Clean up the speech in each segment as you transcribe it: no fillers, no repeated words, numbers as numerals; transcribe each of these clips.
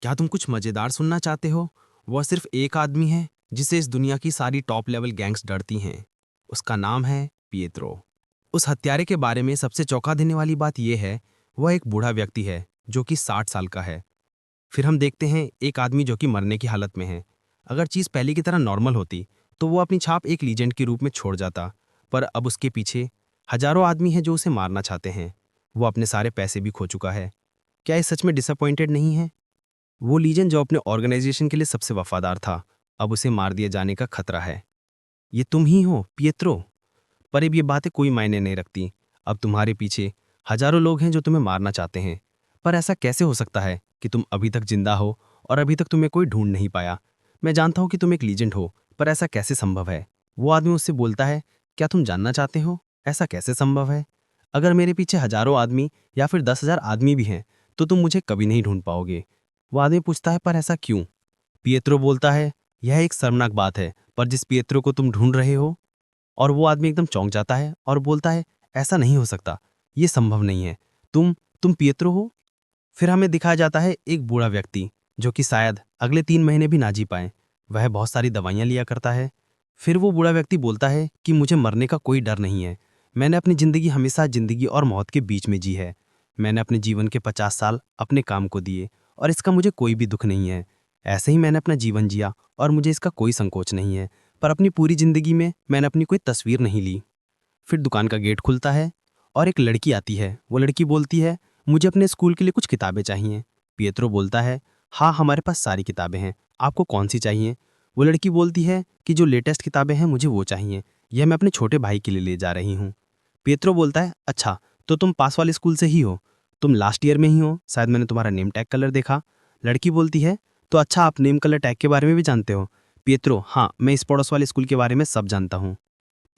क्या तुम कुछ मजेदार सुनना चाहते हो? वह सिर्फ एक आदमी है जिसे इस दुनिया की सारी टॉप लेवल गैंग्स डरती हैं। उसका नाम है पिएत्रो। उस हत्यारे के बारे में सबसे चौंका देने वाली बात यह है, वह एक बूढ़ा व्यक्ति है जो कि 60 साल का है। फिर हम देखते हैं एक आदमी जो कि मरने की हालत में है। अगर चीज पहले की तरह नॉर्मल होती तो वो अपनी छाप एक लीजेंड के रूप में छोड़ जाता, पर अब उसके पीछे हजारों आदमी हैं जो उसे मारना चाहते हैं। वो अपने सारे पैसे भी खो चुका है। क्या ये सच में डिसअपॉइंटेड नहीं है? वो लीजेंड जो अपने ऑर्गेनाइजेशन के लिए सबसे वफादार था, अब उसे मार दिए जाने का खतरा है। ये तुम ही हो पिएत्रो। पर अब ये बातें कोई मायने नहीं रखती। अब तुम्हारे पीछे हजारों लोग हैं जो तुम्हें मारना चाहते हैं। पर ऐसा कैसे हो सकता है कि तुम अभी तक जिंदा हो और अभी तक तुम्हें कोई ढूंढ नहीं पाया? मैं जानता हूं कि तुम एक लीजेंड हो, पर ऐसा कैसे संभव है? वो आदमी उससे बोलता है, क्या तुम जानना चाहते हो ऐसा कैसे संभव है? अगर मेरे पीछे हजारों आदमी या फिर 10,000 आदमी भी हैं तो तुम मुझे कभी नहीं ढूंढ पाओगे। वो आदमी पूछता है, पर ऐसा क्यों? पिएत्रो बोलता है, यह एक शर्मनाक बात है, पर जिस पिएत्रो को तुम ढूंढ रहे हो। और वो आदमी एकदम चौंक जाता है और बोलता है, ऐसा नहीं हो सकता, ये संभव नहीं है। तुम पिएत्रो हो? फिर हमें दिखाया जाता है एक बूढ़ा व्यक्ति जो कि शायद अगले 3 महीने भी ना जी पाए। वह बहुत सारी दवाइयां लिया करता है। फिर वो बूढ़ा व्यक्ति बोलता है कि मुझे मरने का कोई डर नहीं है। मैंने अपनी जिंदगी हमेशा जिंदगी और मौत के बीच में जी है। मैंने अपने जीवन के 50 साल अपने काम को दिए और इसका मुझे कोई भी दुख नहीं है। ऐसे ही मैंने अपना जीवन जिया और मुझे इसका कोई संकोच नहीं है। पर अपनी पूरी जिंदगी में मैंने अपनी कोई तस्वीर नहीं ली। फिर दुकान का गेट खुलता है और एक लड़की आती है। वो लड़की बोलती है, मुझे अपने स्कूल के लिए कुछ किताबें चाहिए। पिएत्रो बोलता है, हाँ हमारे पास सारी किताबें हैं, आपको कौन सी चाहिए? वो लड़की बोलती है कि जो लेटेस्ट किताबें हैं मुझे वो चाहिए, यह मैं अपने छोटे भाई के लिए ले जा रही हूँ। पिएत्रो बोलता है, अच्छा तो तुम पास वाले स्कूल से ही हो? तुम लास्ट ईयर में ही हो, शायद मैंने तुम्हारा नेम टैग कलर देखा। लड़की बोलती है, तो अच्छा आप नेम कलर टैग के बारे में भी जानते हो? पिएत्रो, हाँ मैं इस पड़ोस वाले स्कूल के बारे में सब जानता हूँ।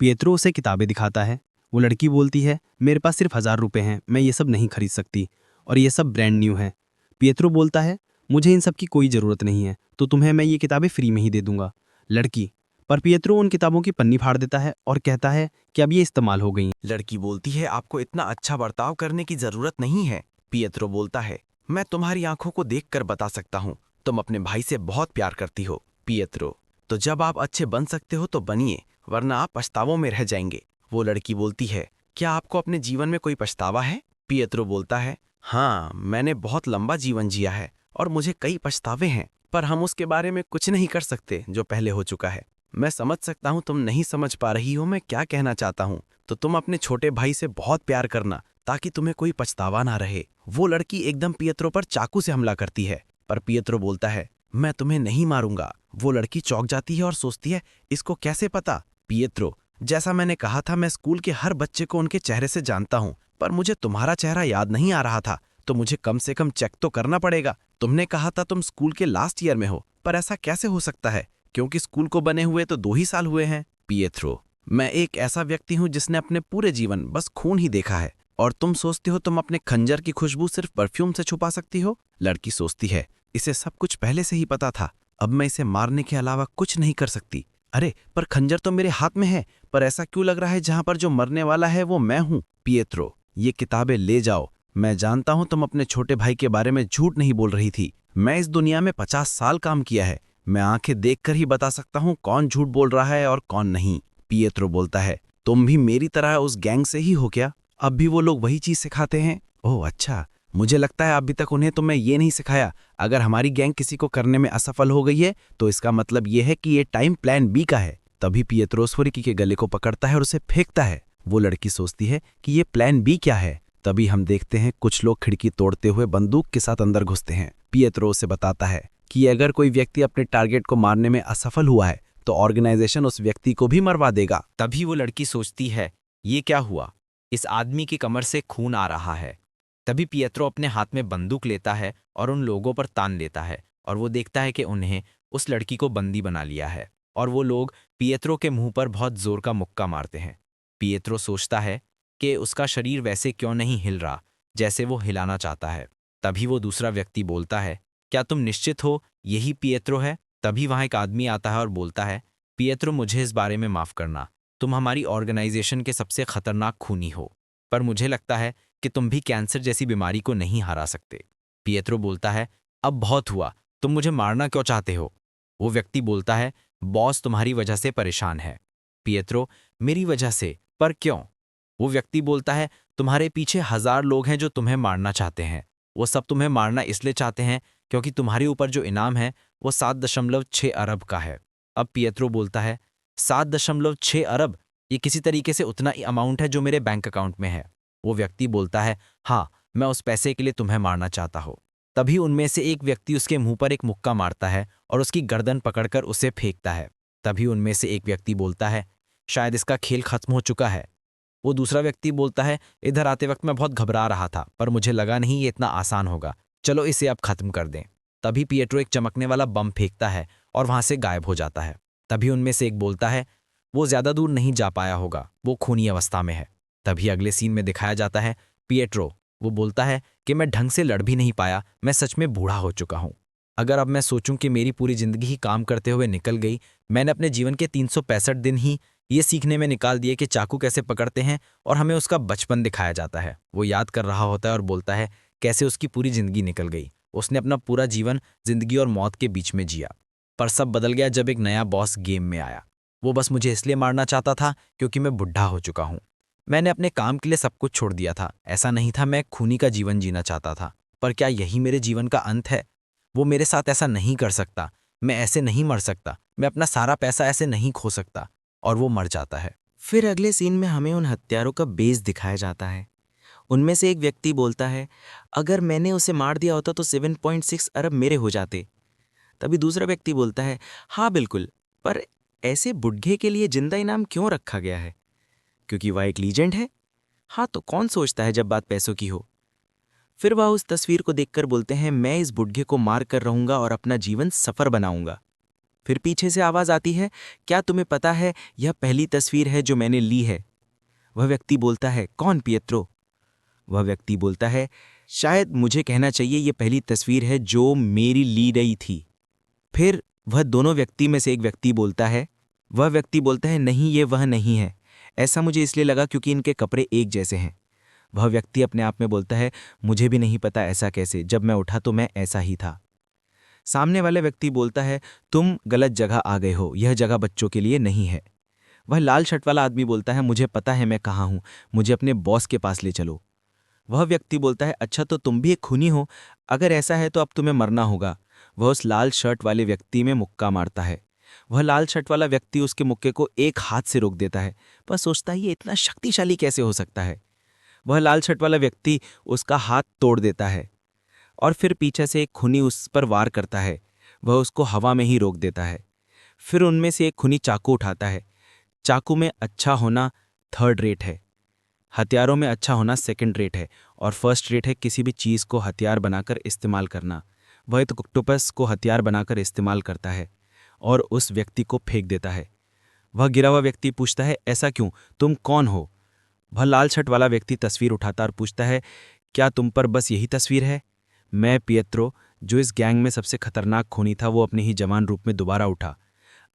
पिएत्रो उसे किताबें दिखाता है। वो लड़की बोलती है, मेरे पास सिर्फ 1,000 रुपए हैं, मैं ये सब नहीं खरीद सकती और ये सब ब्रांड न्यू है। पिएत्रो बोलता है, मुझे इन सब की कोई ज़रूरत नहीं है, तो तुम्हें मैं ये किताबें फ्री में ही दे दूंगा। लड़की, पर पिएत्रो उन किताबों की पन्नी फाड़ देता है और कहता है कि अब ये इस्तेमाल हो गई हैं। लड़की बोलती है, आपको इतना अच्छा बर्ताव करने की जरूरत नहीं है। पिएत्रो बोलता है, मैं तुम्हारी आंखों को देखकर बता सकता हूँ, तुम अपने भाई से बहुत प्यार करती हो। पिएत्रो, तो जब आप अच्छे बन सकते हो तो बनिए, वरना आप पछतावों में रह जाएंगे। वो लड़की बोलती है, क्या आपको अपने जीवन में कोई पछतावा है? पिएत्रो बोलता है, हाँ मैंने बहुत लंबा जीवन जिया है और मुझे कई पछतावे हैं, पर हम उसके बारे में कुछ नहीं कर सकते जो पहले हो चुका है। मैं समझ सकता हूँ तुम नहीं समझ पा रही हो मैं क्या कहना चाहता हूँ, तो तुम अपने छोटे भाई से बहुत प्यार करना ताकि तुम्हें कोई पछतावा ना रहे। वो लड़की एकदम पिएत्रो पर चाकू से हमला करती है, पर पिएत्रो बोलता है, मैं तुम्हें नहीं मारूंगा। वो लड़की चौंक जाती है और सोचती है, इसको कैसे पता? पिएत्रो, जैसा मैंने कहा था, मैं स्कूल के हर बच्चे को उनके चेहरे से जानता हूँ, पर मुझे तुम्हारा चेहरा याद नहीं आ रहा था, तो मुझे कम से कम चेक तो करना पड़ेगा। तुमने कहा था तुम स्कूल के लास्ट ईयर में हो, पर ऐसा कैसे हो सकता है, क्योंकि स्कूल को बने हुए तो 2 ही साल हुए हैं। पिएत्रो, मैं एक ऐसा व्यक्ति हूं जिसने अपने पूरे जीवन बस खून ही देखा है, और तुम सोचते हो तुम अपने खंजर की खुशबू सिर्फ परफ्यूम से छुपा सकती हो? लड़की सोचती है, इसे सब कुछ पहले से ही पता था, अब मैं इसे मारने के अलावा कुछ नहीं कर सकती। अरे पर खंजर तो मेरे हाथ में है, पर ऐसा क्यों लग रहा है जहां पर जो मरने वाला है वो मैं हूं? पिएत्रो, ये किताबें ले जाओ। मैं जानता हूं तुम अपने छोटे भाई के बारे में झूठ नहीं बोल रही थी। मैं इस दुनिया में 50 साल काम किया है, मैं आंखें देखकर ही बता सकता हूं कौन झूठ बोल रहा है और कौन नहीं। पिएत्रो बोलता है, तुम भी मेरी तरह उस गैंग से ही हो क्या? अब भी वो लोग वही चीज सिखाते हैं? ओह अच्छा, मुझे लगता है अभी तक उन्हें तो मैं ये नहीं सिखाया। अगर हमारी गैंग किसी को करने में असफल हो गई है तो इसका मतलब ये है कि ये टाइम प्लान बी का है। तभी पिएत्रो उस लड़की के गले को पकड़ता है और उसे फेंकता है। वो लड़की सोचती है कि ये प्लान बी क्या है। तभी हम देखते हैं कुछ लोग खिड़की तोड़ते हुए बंदूक के साथ अंदर घुसते हैं। पिएत्रो उसे बताता है कि अगर कोई व्यक्ति अपने टारगेट को मारने में असफल हुआ है तो ऑर्गेनाइजेशन उस व्यक्ति को भी मरवा देगा। तभी वो लड़की सोचती है, ये क्या हुआ, इस आदमी की कमर से खून आ रहा है। तभी पिएत्रो अपने हाथ में बंदूक लेता है और उन लोगों पर तान लेता है, और वो देखता है कि उन्हें उस लड़की को बंदी बना लिया है, और वो लोग पिएत्रो के मुंह पर बहुत जोर का मुक्का मारते हैं। पिएत्रो सोचता है कि उसका शरीर वैसे क्यों नहीं हिल रहा जैसे वो हिलाना चाहता है। तभी वो दूसरा व्यक्ति बोलता है, क्या तुम निश्चित हो यही पिएत्रो है? तभी वहां एक आदमी आता है और बोलता है, पिएत्रो मुझे इस बारे में माफ करना, तुम हमारी ऑर्गेनाइजेशन के सबसे खतरनाक खूनी हो, पर मुझे लगता है कि तुम भी कैंसर जैसी बीमारी को नहीं हरा सकते। पिएत्रो बोलता है, अब बहुत हुआ, तुम मुझे मारना क्यों चाहते हो? वो व्यक्ति बोलता है, बॉस तुम्हारी वजह से परेशान है। पिएत्रो, मेरी वजह से? पर क्यों? वो व्यक्ति बोलता है, तुम्हारे पीछे 1000 लोग हैं जो तुम्हें मारना चाहते हैं। वो सब तुम्हें मारना इसलिए चाहते हैं क्योंकि तुम्हारे ऊपर जो इनाम है वो 7.6 अरब का है। अब पिएत्रो बोलता है, 7.6 अरब? ये किसी तरीके से उतना ही अमाउंट है जो मेरे बैंक अकाउंट में है। वो व्यक्ति बोलता है, हाँ, मैं उस पैसे के लिए तुम्हें मारना चाहता हूँ। तभी उनमें से एक व्यक्ति उसके मुंह पर एक मुक्का मारता है और उसकी गर्दन पकड़कर उसे फेंकता है। तभी उनमें से एक व्यक्ति बोलता है, शायद इसका खेल खत्म हो चुका है। वो दूसरा व्यक्ति बोलता है, इधर आते वक्त मैं बहुत घबरा रहा था, पर मुझे लगा नहीं ये इतना आसान होगा, चलो इसे अब खत्म कर दें। तभी पिएट्रो एक चमकने वाला बम फेंकता है और वहां से गायब हो जाता है। तभी उनमें से एक बोलता है, वो ज्यादा दूर नहीं जा पाया होगा, वो खूनी अवस्था में है। तभी अगले सीन में दिखाया जाता है पिएट्रो। वो बोलता है कि मैं ढंग से लड़ भी नहीं पाया, मैं सच में बूढ़ा हो चुका हूं। अगर अब मैं सोचूं कि मेरी पूरी जिंदगी ही काम करते हुए निकल गई, मैंने अपने जीवन के 365 दिन ही ये सीखने में निकाल दिए कि चाकू कैसे पकड़ते हैं, और हमें उसका बचपन दिखाया जाता है। वो याद कर रहा होता है और बोलता है कैसे उसकी पूरी जिंदगी निकल गई। उसने अपना पूरा जीवन जिंदगी और मौत के बीच में जिया। पर सब बदल गया जब एक नया बॉस गेम में आया। वो बस मुझे इसलिए मारना चाहता था क्योंकि मैं बुढ़ा हो चुका हूं। मैंने अपने काम के लिए सब कुछ छोड़ दिया था। ऐसा नहीं था मैं खूनी का जीवन जीना चाहता था। पर क्या यही मेरे जीवन का अंत है? वो मेरे साथ ऐसा नहीं कर सकता। मैं ऐसे नहीं मर सकता। मैं अपना सारा पैसा ऐसे नहीं खो सकता। और वो मर जाता है। फिर अगले सीन में हमें उन हत्यारों का बेस दिखाया जाता है। उनमें से एक व्यक्ति बोलता है, अगर मैंने उसे मार दिया होता तो 7.6 अरब मेरे हो जाते। तभी दूसरा व्यक्ति बोलता है, हाँ बिल्कुल, पर ऐसे बुढ़े के लिए जिंदा इनाम क्यों रखा गया है? क्योंकि वह एक लीजेंड है। हाँ, तो कौन सोचता है जब बात पैसों की हो। फिर वह उस तस्वीर को देखकर बोलते हैं, मैं इस बुढ़े को मार कर रहूंगा और अपना जीवन सफर बनाऊंगा। फिर पीछे से आवाज आती है, क्या तुम्हें पता है यह पहली तस्वीर है जो मैंने ली है? वह व्यक्ति बोलता है, कौन पिएत्रो? वह व्यक्ति बोलता है, शायद मुझे कहना चाहिए यह पहली तस्वीर है जो मेरी ली गई थी। फिर वह दोनों व्यक्ति में से एक व्यक्ति बोलता है, नहीं, ये वह नहीं है। ऐसा मुझे इसलिए लगा क्योंकि इनके कपड़े एक जैसे हैं। वह व्यक्ति अपने आप में बोलता है, मुझे भी नहीं पता ऐसा कैसे, जब मैं उठा तो मैं ऐसा ही था। सामने वाले व्यक्ति बोलता है, तुम गलत जगह आ गए हो, यह जगह बच्चों के लिए नहीं है। वह लाल शर्ट वाला आदमी बोलता है, मुझे पता है मैं कहाँ हूँ, मुझे अपने बॉस के पास ले चलो। वह व्यक्ति बोलता है, अच्छा तो तुम भी एक खूनी हो, अगर ऐसा है तो अब तुम्हें मरना होगा। वह उस लाल शर्ट वाले व्यक्ति में मुक्का मारता है। वह लाल शर्ट वाला व्यक्ति उसके मुक्के को एक हाथ से रोक देता है, पर सोचता है ये इतना शक्तिशाली कैसे हो सकता है। वह लाल शर्ट वाला व्यक्ति उसका हाथ तोड़ देता है और फिर पीछे से एक खूनी उस पर वार करता है। वह उसको हवा में ही रोक देता है। फिर उनमें से एक खूनी चाकू उठाता है। चाकू में अच्छा होना 3rd रेट है, हथियारों में अच्छा होना 2nd रेट है, और 1st रेट है किसी भी चीज़ को हथियार बनाकर इस्तेमाल करना। वह एक ऑक्टोपस को हथियार बनाकर इस्तेमाल करता है और उस व्यक्ति को फेंक देता है। वह गिरा हुआ व्यक्ति पूछता है, ऐसा क्यों, तुम कौन हो? वह लाल शर्ट वाला व्यक्ति तस्वीर उठाता और पूछता है, क्या तुम पर बस यही तस्वीर है? मैं पिएत्रो, जो इस गैंग में सबसे खतरनाक खूनी था, वो अपने ही जवान रूप में दोबारा उठा।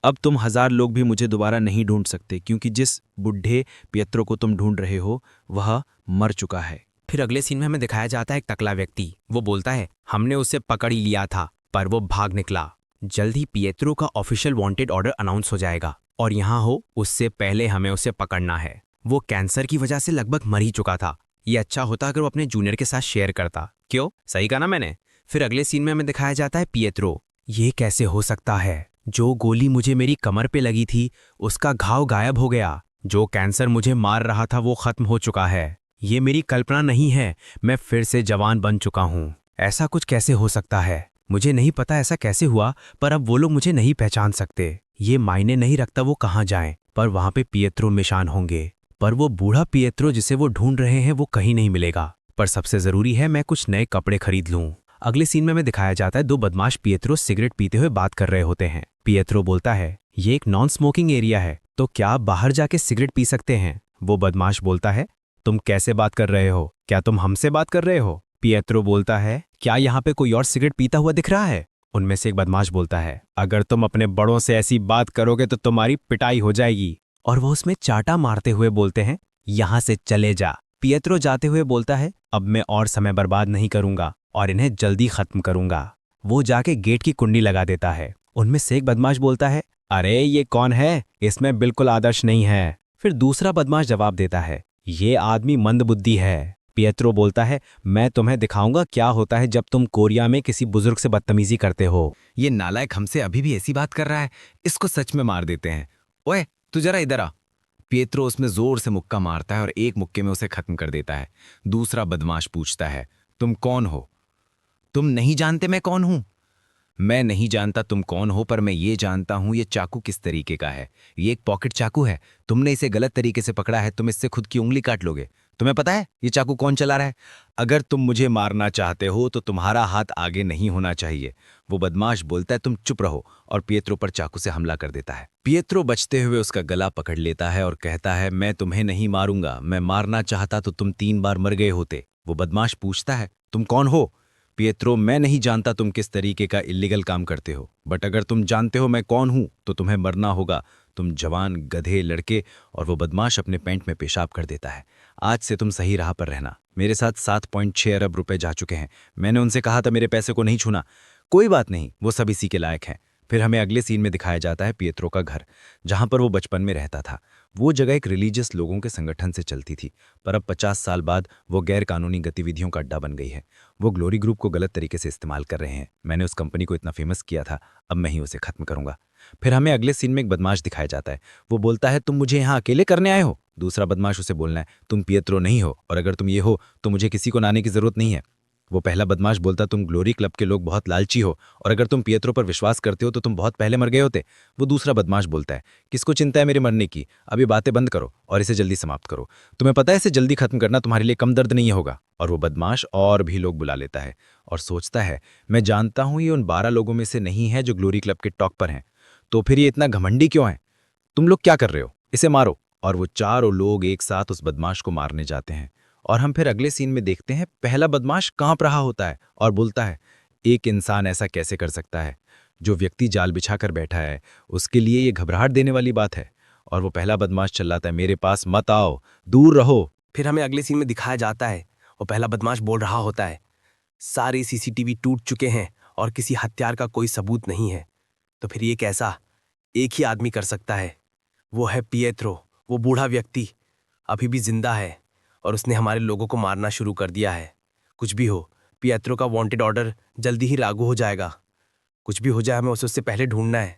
अब तुम 1000 लोग भी मुझे दोबारा नहीं ढूंढ सकते, क्योंकि जिस बुढ़े पिएत्रो को तुम ढूंढ रहे हो वह मर चुका है। फिर अगले सीन में हमें दिखाया जाता है एक टकला व्यक्ति। वो बोलता है, हमने उसे पकड़ ही लिया था, पर वो भाग निकला। जल्द ही पिएत्रो का ऑफिशियल वांटेड ऑर्डर अनाउंस हो जाएगा, और यहाँ हो उससे पहले हमें उसे पकड़ना है। वो कैंसर की वजह से लगभग मर ही चुका था। ये अच्छा होता अगर वो अपने जूनियर के साथ शेयर करता। क्यों, सही कहा ना मैंने? फिर अगले सीन में हमें दिखाया जाता है पिएत्रो। ये कैसे हो सकता है? जो गोली मुझे मेरी कमर पे लगी थी उसका घाव गायब हो गया। जो कैंसर मुझे मार रहा था वो खत्म हो चुका है। ये मेरी कल्पना नहीं है, मैं फिर से जवान बन चुका हूँ। ऐसा कुछ कैसे हो सकता है? मुझे नहीं पता ऐसा कैसे हुआ, पर अब वो लोग मुझे नहीं पहचान सकते। ये मायने नहीं रखता वो कहाँ जाएं, पर वहां पे पिएत्रो निशान होंगे। पर वो बूढ़ा पिएत्रो जिसे वो ढूंढ रहे हैं वो कहीं नहीं मिलेगा। पर सबसे जरूरी है मैं कुछ नए कपड़े खरीद लूं। अगले सीन में हमें दिखाया जाता है 2 बदमाश पिएत्रो सिगरेट पीते हुए बात कर रहे होते हैं। पिएत्रो बोलता है, ये एक नॉन स्मोकिंग एरिया है, तो क्या आप बाहर जाके सिगरेट पी सकते हैं? वो बदमाश बोलता है, तुम कैसे बात कर रहे हो? क्या तुम हमसे बात कर रहे हो? पिएत्रो बोलता है, क्या यहाँ पे कोई और सिगरेट पीता हुआ दिख रहा है? उनमें से एक बदमाश बोलता है, अगर तुम अपने बड़ों से ऐसी बात करोगे तो तुम्हारी पिटाई हो जाएगी। और वो उसमें चाटा मारते हुए बोलते हैं, यहाँ से चले जा। पिएत्रो जाते हुए बोलता है, अब मैं और समय बर्बाद नहीं करूंगा और इन्हें जल्दी खत्म करूंगा। वो जाके गेट की कुंडी लगा देता है। उनमें से एक बदमाश बोलता है, अरे ये कौन है, इसमें बिल्कुल आदर्श नहीं है। फिर दूसरा बदमाश जवाब देता है, ये आदमी मंदबुद्धि है। पिएत्रो बोलता है, मैं तुम्हें दिखाऊंगा क्या होता है जब तुम कोरिया में किसी बुजुर्ग से बदतमीजी करते हो। ये नालायक हमसे अभी भी ऐसी बात कर रहा है, इसको सच में मार देते हैं। ओए तू जरा इधर आ। पिएत्रो उसमें जोर से मुक्का मारता है और एक मुक्के में उसे खत्म कर देता है। दूसरा बदमाश पूछता है, तुम कौन हो? तुम नहीं जानते मैं कौन हूं? मैं नहीं जानता तुम कौन हो, पर मैं ये जानता हूं ये चाकू किस तरीके का है। ये एक पॉकेट चाकू है। तुमने इसे गलत तरीके से पकड़ा है, तुम इससे खुद की उंगली काट लोगे। तुम्हें पता है ये चाकू कौन चला रहा है? अगर तुम मुझे मारना चाहते हो तो तुम्हारा हाथ आगे नहीं होना चाहिए। वो बदमाश बोलता है, तुम चुप रहो, और पिएत्रो पर चाकू से हमला कर देता है। पिएत्रो बचते हुए उसका गला पकड़ लेता है और कहता है, मैं तुम्हें नहीं मारूंगा, मैं मारना चाहता तो तुम 3 बार मर गए होते। वो बदमाश पूछता है, तुम कौन हो? पिएत्रो, मैं नहीं जानता तुम किस तरीके का इल्लीगल काम करते हो, बट अगर तुम जानते हो मैं कौन हूं तो तुम्हें मरना होगा। तुम जवान गधे लड़के। और वो बदमाश अपने पैंट में पेशाब कर देता है। आज से तुम सही राह पर रहना। मेरे साथ 7.6 अरब रुपए जा चुके हैं। मैंने उनसे कहा था मेरे पैसे को नहीं छूना। कोई बात नहीं, वो सब इसी के लायक हैं। फिर हमें अगले सीन में दिखाया जाता है पिएत्रो का घर, जहां पर वो बचपन में रहता था। वो जगह एक रिलीजियस लोगों के संगठन से चलती थी, पर अब 50 साल बाद वो गैर कानूनी गतिविधियों का अड्डा बन गई है। वो ग्लोरी ग्रुप को गलत तरीके से इस्तेमाल कर रहे हैं। मैंने उस कंपनी को इतना फेमस किया था, अब मैं ही उसे खत्म करूंगा। फिर हमें अगले सीन में एक बदमाश दिखाया जाता है। वो बोलता है, तुम मुझे यहाँ अकेले करने आए हो? दूसरा बदमाश उसे बोलना है, तुम पिएत्रो नहीं हो, और अगर तुम ये हो तो मुझे किसी को लाने की जरूरत नहीं है। वो पहला बदमाश बोलता, तुम ग्लोरी क्लब के लोग बहुत लालची हो, और अगर तुम पिएत्रो पर विश्वास करते हो तो तुम बहुत पहले मर गए होते। वो दूसरा बदमाश बोलता है, किसको चिंता है मेरे मरने की, अभी बातें बंद करो और इसे जल्दी समाप्त करो। तुम्हें पता है इसे जल्दी खत्म करना तुम्हारे लिए कम दर्द नहीं होगा। और वो बदमाश और भी लोग बुला लेता है और सोचता है, मैं जानता हूं ये उन 12 लोगों में से नहीं है जो ग्लोरी क्लब के टॉप पर हैं, तो फिर ये इतना घमंडी क्यों है? तुम लोग क्या कर रहे हो? इसे मारो। और वो चारों लोग एक साथ उस बदमाश को मारने जाते हैं। और हम फिर अगले सीन में देखते हैं पहला बदमाश कांप रहा होता है और बोलता है, एक इंसान ऐसा कैसे कर सकता है? जो व्यक्ति जाल बिछा कर बैठा है उसके लिए ये घबराहट देने वाली बात है। और वो पहला बदमाश चिल्लाता है, मेरे पास मत आओ, दूर रहो। फिर हमें अगले सीन में दिखाया जाता है वो पहला बदमाश बोल रहा होता है, सारे सीसीटीवी टूट चुके हैं और किसी हत्यार का कोई सबूत नहीं है, तो फिर ये कैसा? एक ही आदमी कर सकता है, वो है पिएत्रो। वो बूढ़ा व्यक्ति अभी भी जिंदा है और उसने हमारे लोगों को मारना शुरू कर दिया है। कुछ भी हो, पिएत्रो का वांटेड ऑर्डर जल्दी ही लागू हो जाएगा। कुछ भी हो जाए, हमें उसे उससे पहले ढूंढना है।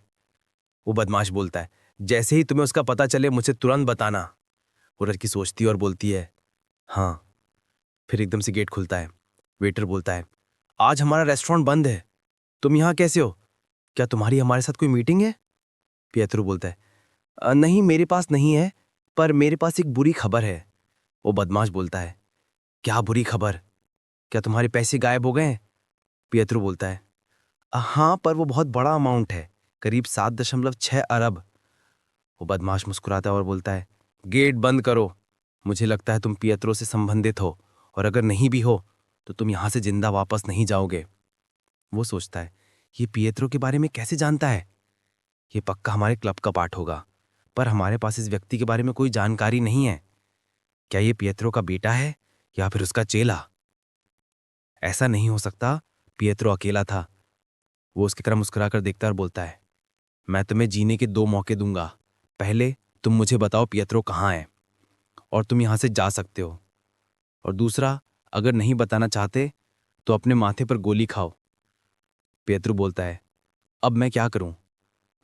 वो बदमाश बोलता है, जैसे ही तुम्हें उसका पता चले मुझे तुरंत बताना। वो लड़की सोचती है और बोलती है, हाँ। फिर एकदम से गेट खुलता है। वेटर बोलता है, आज हमारा रेस्टोरेंट बंद है, तुम यहाँ कैसे हो? क्या तुम्हारी हमारे साथ कोई मीटिंग है? पिएत्रो बोलता है, नहीं मेरे पास नहीं है, पर मेरे पास एक बुरी खबर है। वो बदमाश बोलता है, क्या बुरी खबर? क्या तुम्हारे पैसे गायब हो गए हैं? पिएत्रो बोलता है, हाँ, पर वो बहुत बड़ा अमाउंट है, करीब 7.6 अरब। वो बदमाश मुस्कुराता है और बोलता है, गेट बंद करो। मुझे लगता है तुम पिएत्रो से संबंधित हो, और अगर नहीं भी हो तो तुम यहां से जिंदा वापस नहीं जाओगे। वो सोचता है, ये पिएत्रो के बारे में कैसे जानता है? ये पक्का हमारे क्लब का पार्ट होगा, पर हमारे पास इस व्यक्ति के बारे में कोई जानकारी नहीं है। क्या ये पिएत्रो का बेटा है या फिर उसका चेला? ऐसा नहीं हो सकता, पिएत्रो अकेला था। वो उसकी तरफ मुस्कुराकर देखता है और बोलता है, मैं तुम्हें जीने के 2 मौके दूंगा। पहले तुम मुझे बताओ पिएत्रो कहाँ है और तुम यहां से जा सकते हो, और दूसरा, अगर नहीं बताना चाहते तो अपने माथे पर गोली खाओ। पिएत्रो बोलता है, अब मैं क्या करूं?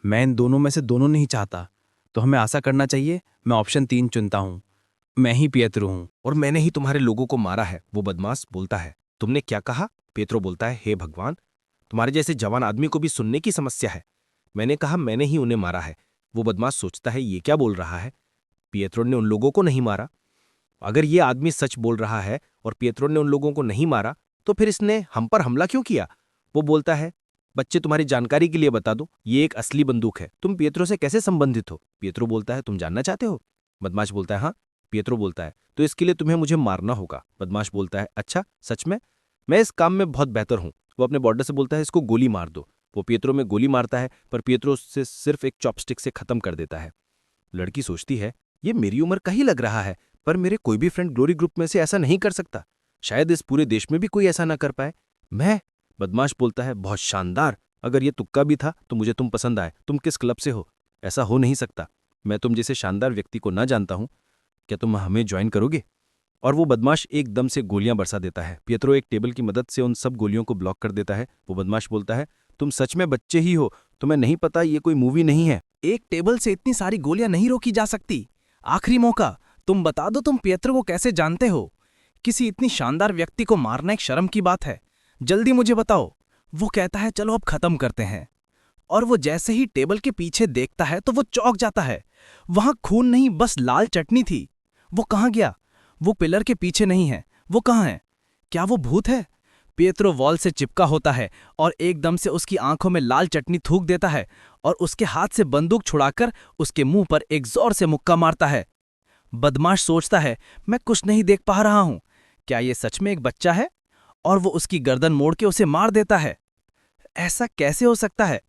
मैं इन दोनों में से दोनों नहीं चाहता, तो हमें ऐसा करना चाहिए, मैं ऑप्शन 3 चुनता हूं। मैं ही पिएत्रो हूं। और मैंने ही तुम्हारे लोगों को मारा है। वो बदमाश बोलता है, तुमने क्या कहा? पिएत्रो बोलता है, हे भगवान, तुम्हारे जैसे जवान आदमी को भी सुनने की समस्या है। मैंने कहा मैंने ही उन्हें मारा है। वो बदमाश सोचता है, ये क्या बोल रहा है? पिएत्रो ने उन लोगों को नहीं मारा। अगर ये आदमी सच बोल रहा है और पिएत्रो ने उन लोगों को नहीं मारा, तो फिर इसने हम पर हमला क्यों किया? वो बोलता है, बच्चे तुम्हारी जानकारी के लिए बता दो, ये एक असली बंदूक है। तुम पिएत्रो से कैसे संबंधित हो? पिएत्रो बोलता है, तुम जानना चाहते हो? बदमाश बोलता है, हाँ। पिएत्रो बोलता है, तो इसके लिए तुम्हें मुझे मारना होगा। बदमाश बोलता है, अच्छा सच में? मैं इस काम में बहुत बेहतर हूं। वो अपने बॉर्डर से बोलता है, इसको गोली मार दो। वो पिएत्रो में गोली मारता है, पर पिएत्रो उससे सिर्फ एक चॉपस्टिक से खत्म कर देता है। लड़की सोचती है, ये मेरी उम्र का ही लग रहा है, पर मेरे कोई भी फ्रेंड ग्लोरी ग्रुप में से ऐसा नहीं कर सकता। शायद इस पूरे देश में भी कोई ऐसा ना कर पाए। मैं बदमाश बोलता है, बहुत शानदार, अगर ये तुक्का भी था तो मुझे तुम पसंद आए। तुम किस क्लब से हो? ऐसा हो नहीं सकता, मैं तुम जैसे शानदार व्यक्ति को ना जानता हूँ। क्या तुम हमें ज्वाइन करोगे? और वो बदमाश एकदम से गोलियां बरसा देता है। पियत्रो एक टेबल की मदद से उन सब गोलियों को ब्लॉक कर देता है। वो बदमाश बोलता है, तुम सच में बच्चे ही हो, तुम्हें नहीं पता ये कोई मूवी नहीं है। एक टेबल से इतनी सारी गोलियां नहीं रोकी जा सकती। आखिरी मौका, तुम बता दो तुम पियत्रो को कैसे जानते हो? किसी इतनी शानदार व्यक्ति को मारना एक शर्म की बात है। जल्दी मुझे बताओ। वो कहता है, चलो अब खत्म करते हैं। और वो जैसे ही टेबल के पीछे देखता है तो वो चौंक जाता है। वहां खून नहीं, बस लाल चटनी थी। वो कहाँ गया? वो पिलर के पीछे नहीं है। वो कहाँ है? क्या वो भूत है? पियत्रो वॉल से चिपका होता है और एकदम से उसकी आंखों में लाल चटनी थूक देता है और उसके हाथ से बंदूक छुड़ाकर उसके मुंह पर एक जोर से मुक्का मारता है। बदमाश सोचता है, मैं कुछ नहीं देख पा रहा हूं। क्या ये सच में एक बच्चा है? और वो उसकी गर्दन मोड़ के उसे मार देता है। ऐसा कैसे हो सकता है?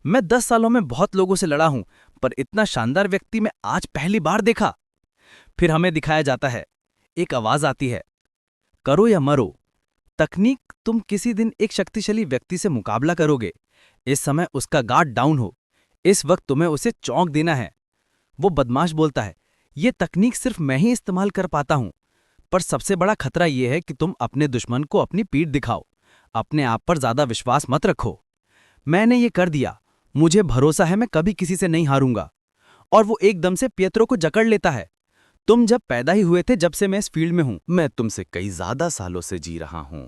मैं 10 सालों में बहुत लोगों से लड़ा हूं, पर इतना शानदार व्यक्ति मैं आज पहली बार देखा। फिर हमें दिखाया जाता है, एक आवाज आती है, करो या मरो। तकनीक, तुम किसी दिन एक शक्तिशाली व्यक्ति से मुकाबला करोगे। इस समय उसका गार्ड डाउन हो। इस वक्त तुम्हें उसे चौंक देना है। वो बदमाश बोलता है, ये तकनीक सिर्फ मैं ही इस्तेमाल कर पाता हूं, पर सबसे बड़ा खतरा यह है कि तुम अपने दुश्मन को अपनी पीठ दिखाओ। अपने आप पर ज्यादा विश्वास मत रखो। मैंने ये कर दिया, मुझे भरोसा है मैं कभी किसी से नहीं हारूंगा। और वो एकदम से पियत्रो को जकड़ लेता है। तुम जब पैदा ही हुए थे जब से मैं इस फील्ड में हूं। मैं तुमसे कई ज्यादा सालों से जी रहा हूं,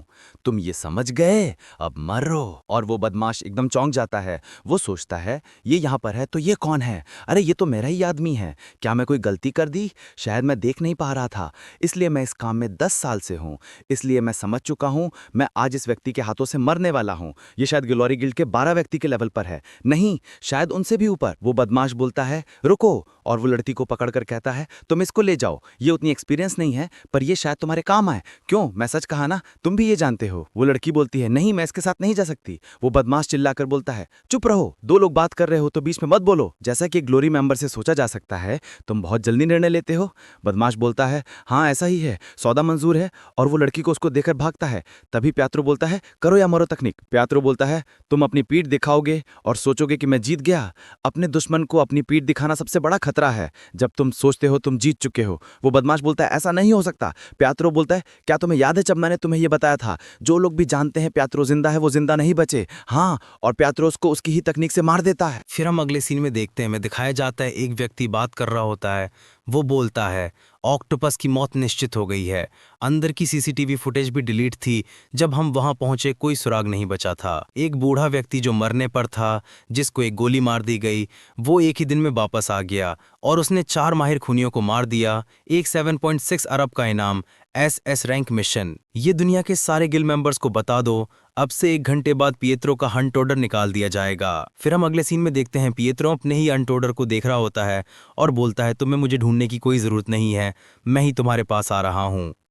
तुम ये समझ गए, अब मरो। और वो बदमाश एकदम चौंक जाता है। वो सोचता है, ये यहाँ पर है तो ये कौन है? अरे ये तो मेरा ही आदमी है। क्या मैं कोई गलती कर दी? शायद मैं देख नहीं पा रहा था, इसलिए मैं इस काम में 10 साल से हूँ, इसलिए मैं समझ चुका हूँ मैं आज इस व्यक्ति के हाथों से मरने वाला हूँ। ये शायद ग्लोरी गिल्ड के 12 व्यक्ति के लेवल पर है, नहीं शायद उनसे भी ऊपर। वो बदमाश बोलता है, रुको। और वो लड़की को पकड़कर कहता है, तुम इसको ले जाओ, ये उतनी एक्सपीरियंस नहीं है पर ये शायद तुम्हारे काम आए। क्यों, मैं सच कहा ना, तुम भी ये जानते हो। वो लड़की बोलती है, नहीं मैं इसके साथ नहीं जा सकती। वो बदमाश चिल्लाकर बोलता है, चुप रहो, 2 लोग बात कर रहे हो तो बीच में मत बोलो। जैसा कि ग्लोरी मेंबर से सोचा जा सकता है, तुम बहुत जल्दी निर्णय लेते हो। बदमाश बोलता है, हाँ ऐसा ही है, सौदा मंजूर है। और वो लड़की को उसको देकर भागता है। तभी पियत्रो बोलता है, करो या मरो तकनीक। पियत्रो बोलता है, तुम अपनी पीठ दिखाओगे और सोचोगे कि मैं जीत गया। अपने दुश्मन को अपनी पीठ दिखाना सबसे बड़ा खतरा है। जब तुम सोचते हो तुम जीत चुके हो। वो बदमाश बोलता है, ऐसा नहीं हो सकता। पियत्रो बोलता है, क्या तुम्हें याद है जब मैंने तुम्हें यह बताया था, जो लोग भी जानते हैं पियत्रो जिंदा है वो जिंदा नहीं बचे। हाँ, और पियत्रो उसको उसकी ही तकनीक से मार देता है। फिर हम अगले सीन में देखते हैं, हमें दिखाया जाता है एक व्यक्ति बात कर रहा होता है। वो बोलता है, ऑक्टोपस की मौत निश्चित हो गई है। अंदर की सीसीटीवी फुटेज भी डिलीट थी। जब हम वहां पहुंचे कोई सुराग नहीं बचा था। एक बूढ़ा व्यक्ति जो मरने पर था, जिसको एक गोली मार दी गई, वो एक ही दिन में वापस आ गया और उसने 4 माहिर खूनियों को मार दिया। एक 7.6 अरब का इनाम, SS रैंक मिशन। ये दुनिया के सारे गिल्ड मेंबर्स को बता दो, अब से 1 घंटे बाद पियत्रो का हंट ऑर्डर निकाल दिया जाएगा। फिर हम अगले सीन में देखते हैं, पियत्रो अपने ही हंट ऑर्डर को देख रहा होता है और बोलता है, तुम्हें मुझे ढूंढने की कोई जरूरत नहीं है, मैं ही तुम्हारे पास आ रहा हूँ।